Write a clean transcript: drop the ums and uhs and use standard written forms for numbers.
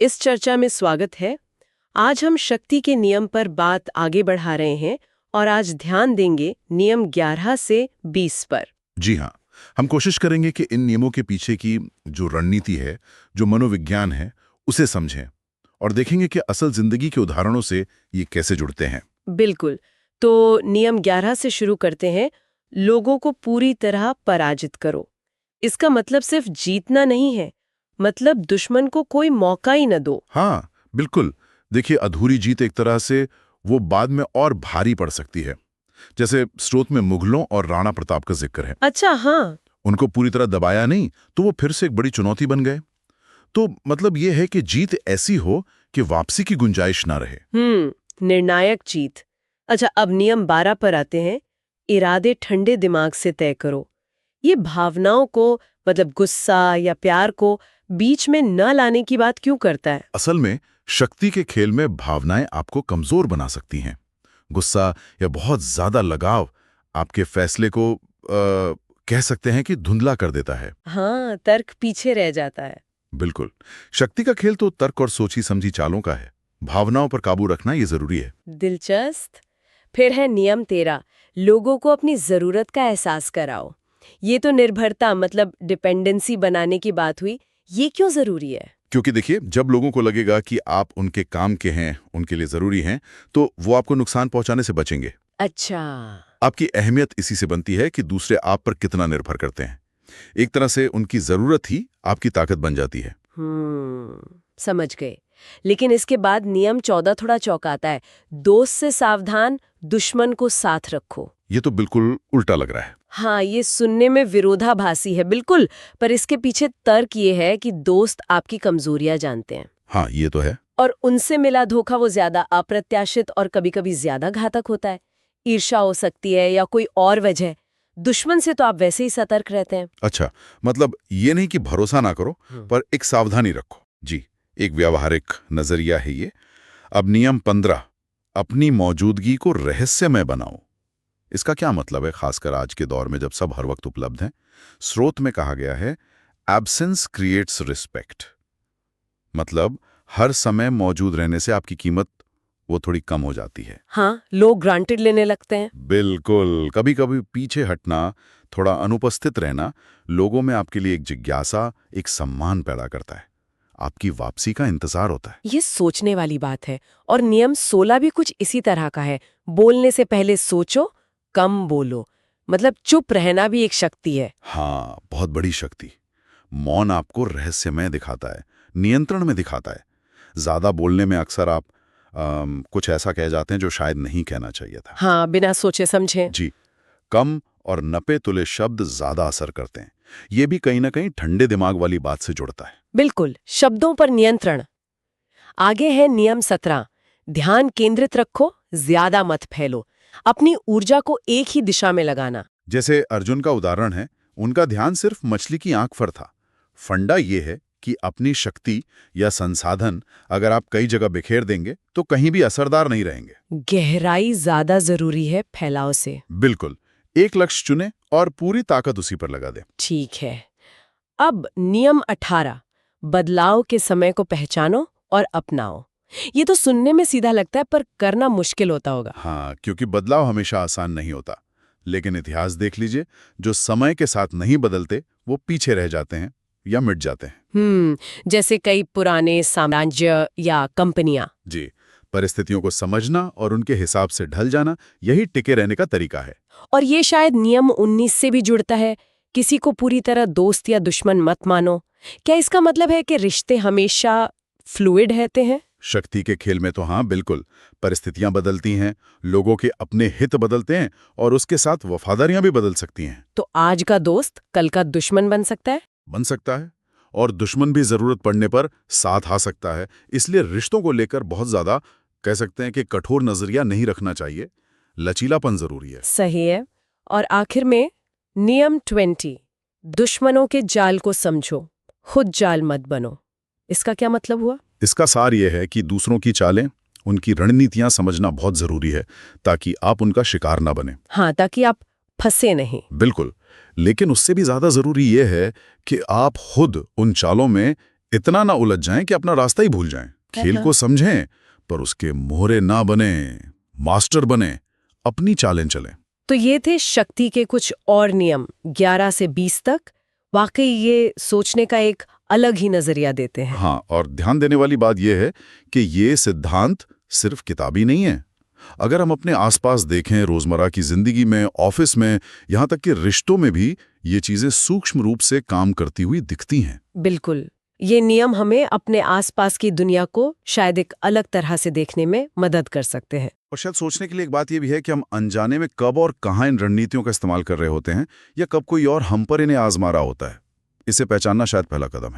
इस चर्चा में स्वागत है। आज हम शक्ति के नियम पर बात आगे बढ़ा रहे हैं और आज ध्यान देंगे नियम 11 से 20 पर। जी हाँ, हम कोशिश करेंगे कि इन नियमों के पीछे की जो रणनीति है, जो मनोविज्ञान है, उसे समझें और देखेंगे कि असल जिंदगी के उदाहरणों से ये कैसे जुड़ते हैं। बिल्कुल। तो नियम 11 से शुरू करते हैं। लोगों को पूरी तरह पराजित करो। इसका मतलब सिर्फ जीतना नहीं है, मतलब दुश्मन को कोई मौका ही न दो। हाँ, बिल्कुल। देखिए, अधूरी जीत एक तरह से वो बाद में और भारी पड़ सकती है। जैसे स्रोत में मुगलों और राणा प्रताप का जिक्र है। अच्छा, हाँ। उनको पूरी तरह दबाया नहीं तो वो फिर से एक बड़ी चुनौती बन गए। तो मतलब ये है कि जीत ऐसी हो कि वापसी की गुंजाइश ना रहे। निर्णायक जीत। अच्छा, अब नियम 12 पर आते हैं। इरादे ठंडे दिमाग से तय करो। ये भावनाओं को, मतलब गुस्सा या प्यार को बीच में न लाने की बात क्यों करता है? असल में शक्ति के खेल में भावनाएं आपको कमजोर बना सकती हैं। गुस्सा या बहुत ज्यादा लगाव आपके फैसले को कह सकते हैं कि धुंधला कर देता है। हाँ, तर्क पीछे रह जाता है। बिल्कुल। शक्ति का खेल तो तर्क और सोची समझी चालों का है। भावनाओं पर काबू रखना ये जरूरी है। दिलचस्प। फिर है नियम 13। लोगों को अपनी जरूरत का एहसास कराओ। ये तो निर्भरता, मतलब डिपेंडेंसी बनाने की बात हुई। ये क्यों जरूरी है? क्योंकि देखिए, जब लोगों को लगेगा कि आप उनके काम के हैं, उनके लिए जरूरी हैं, तो वो आपको नुकसान पहुंचाने से बचेंगे। अच्छा। आपकी अहमियत इसी से बनती है कि दूसरे आप पर कितना निर्भर करते हैं। एक तरह से उनकी जरूरत ही आपकी ताकत बन जाती है। समझ गए। लेकिन इसके बाद नियम 14 थोड़ा चौंकाता है। दोस्त से सावधान, दुश्मन को साथ रखो। ये तो बिल्कुल उल्टा लग रहा है। हाँ, ये सुनने में विरोधाभासी है, बिल्कुल। पर इसके पीछे तर्क ये है कि दोस्त आपकी कमजोरियां जानते हैं। हाँ, ये तो है। और उनसे मिला धोखा वो ज्यादा अप्रत्याशित और कभी-कभी ज्यादा घातक होता है। ईर्ष्या हो सकती है या कोई और वजह। दुश्मन से तो आप वैसे ही सतर्क रहते हैं। अच्छा, मतलब ये नहीं कि भरोसा ना करो, पर एक सावधानी रखो। जी, एक व्यावहारिक नजरिया है ये। अब नियम 15, अपनी मौजूदगी को रहस्यमय बनाओ। इसका क्या मतलब है, खासकर आज के दौर में जब सब हर वक्त उपलब्ध हैं? स्रोत में कहा गया है, एब्सेंस क्रिएट्स रिस्पेक्ट। मतलब हर समय मौजूद रहने से आपकी कीमत वो थोड़ी कम हो जाती है। हाँ, लोग ग्रांटेड लेने लगते हैं। बिल्कुल। कभी कभी पीछे हटना, थोड़ा अनुपस्थित रहना लोगों में आपके लिए एक जिज्ञासा, एक सम्मान पैदा करता है। आपकी वापसी का इंतजार होता है। ये सोचने वाली बात है। और नियम 16 भी कुछ इसी तरह का है। बोलने से पहले सोचो, कम बोलो। मतलब चुप रहना भी एक शक्ति है। हाँ, बहुत बड़ी शक्ति। मौन आपको रहस्यमय दिखाता है, नियंत्रण में दिखाता है। ज्यादा बोलने में अक्सर आप कुछ ऐसा कह जाते हैं जो शायद नहीं कहना चाहिए था। हाँ, बिना सोचे समझे। जी। कम और नपे तुले शब्द ज्यादा असर करते हैं। ये भी कहीं ना कहीं ठंडे दिमाग वाली बात से जुड़ता है। बिल्कुल, शब्दों पर नियंत्रण। आगे है नियम 17। ध्यान केंद्रित रखो, ज्यादा मत फैलो। अपनी ऊर्जा को एक ही दिशा में लगाना। जैसे अर्जुन का उदाहरण है, उनका ध्यान सिर्फ मछली की आंख पर था। फंडा ये है कि अपनी शक्ति या संसाधन अगर आप कई जगह बिखेर देंगे तो कहीं भी असरदार नहीं रहेंगे। गहराई ज्यादा जरूरी है फैलाव से। बिल्कुल। एक लक्ष्य चुने और पूरी ताकत उसी पर लगा दें। ठीक है। अब नियम 18। बदलाव के समय को पहचानो और अपनाओ। ये तो सुनने में सीधा लगता है, पर करना मुश्किल होता होगा। हाँ, क्योंकि बदलाव हमेशा आसान नहीं होता। लेकिन इतिहास देख लीजिए, जो समय के साथ नहीं बदलते वो पीछे रह जाते हैं या मिट जाते हैं। जैसे कई पुराने साम्राज्य या कंपनियां। जी। परिस्थितियों को समझना और उनके हिसाब से ढल जाना, यही टिके रहने का तरीका है। और ये शायद नियम 19 से भी जुड़ता है। किसी को पूरी तरह दोस्त या दुश्मन मत मानो। क्या इसका मतलब है कि रिश्ते हमेशा फ्लूइड रहते हैं? शक्ति के खेल में तो हाँ, बिल्कुल। परिस्थितियां बदलती हैं, लोगों के अपने हित बदलते हैं और उसके साथ वफादारियां भी बदल सकती हैं। तो आज का दोस्त कल का दुश्मन बन सकता है। बन सकता है, और दुश्मन भी जरूरत पड़ने पर साथ आ सकता है। इसलिए रिश्तों को लेकर बहुत ज्यादा कह सकते हैं कि कठोर नजरिया नहीं रखना चाहिए। लचीलापन जरूरी है। सही है। और आखिर में नियम 20। दुश्मनों के जाल को समझो, खुद जाल मत बनो। इसका क्या मतलब हुआ? इसका सार यह है कि दूसरों की चालें, उनकी रणनीतियां समझना बहुत जरूरी है, ताकि आप उनका शिकार ना बने। हाँ, ताकि आप फंसे नहीं। बिल्कुल। लेकिन उससे भी ज्यादा जरूरी यह है कि आप खुद उन चालों में इतना ना उलझ जाएं कि अपना रास्ता ही भूल जाएं। खेल को समझें पर उसके मोहरे ना बने, मास्टर बने, अपनी चालें चलें। तो ये थे शक्ति के कुछ और नियम 11 से 20 तक। वाकई ये सोचने का एक अलग ही नजरिया देते हैं। हाँ, और ध्यान देने वाली बात यह है कि ये सिद्धांत सिर्फ किताबी नहीं है। अगर हम अपने आसपास देखें, रोजमर्रा की जिंदगी में, ऑफिस में, यहाँ तक कि रिश्तों में भी ये चीजें सूक्ष्म रूप से काम करती हुई दिखती हैं। बिल्कुल, ये नियम हमें अपने आसपास की दुनिया को शायद एक अलग तरह से देखने में मदद कर सकते हैं। और शायद सोचने के लिए एक बात यह भी है कि हम अनजाने में कब और कहाँ इन रणनीतियों का इस्तेमाल कर रहे होते हैं, या कब कोई और हम पर इन्हें आजमा रहा होता है। इसे पहचानना शायद पहला कदम है।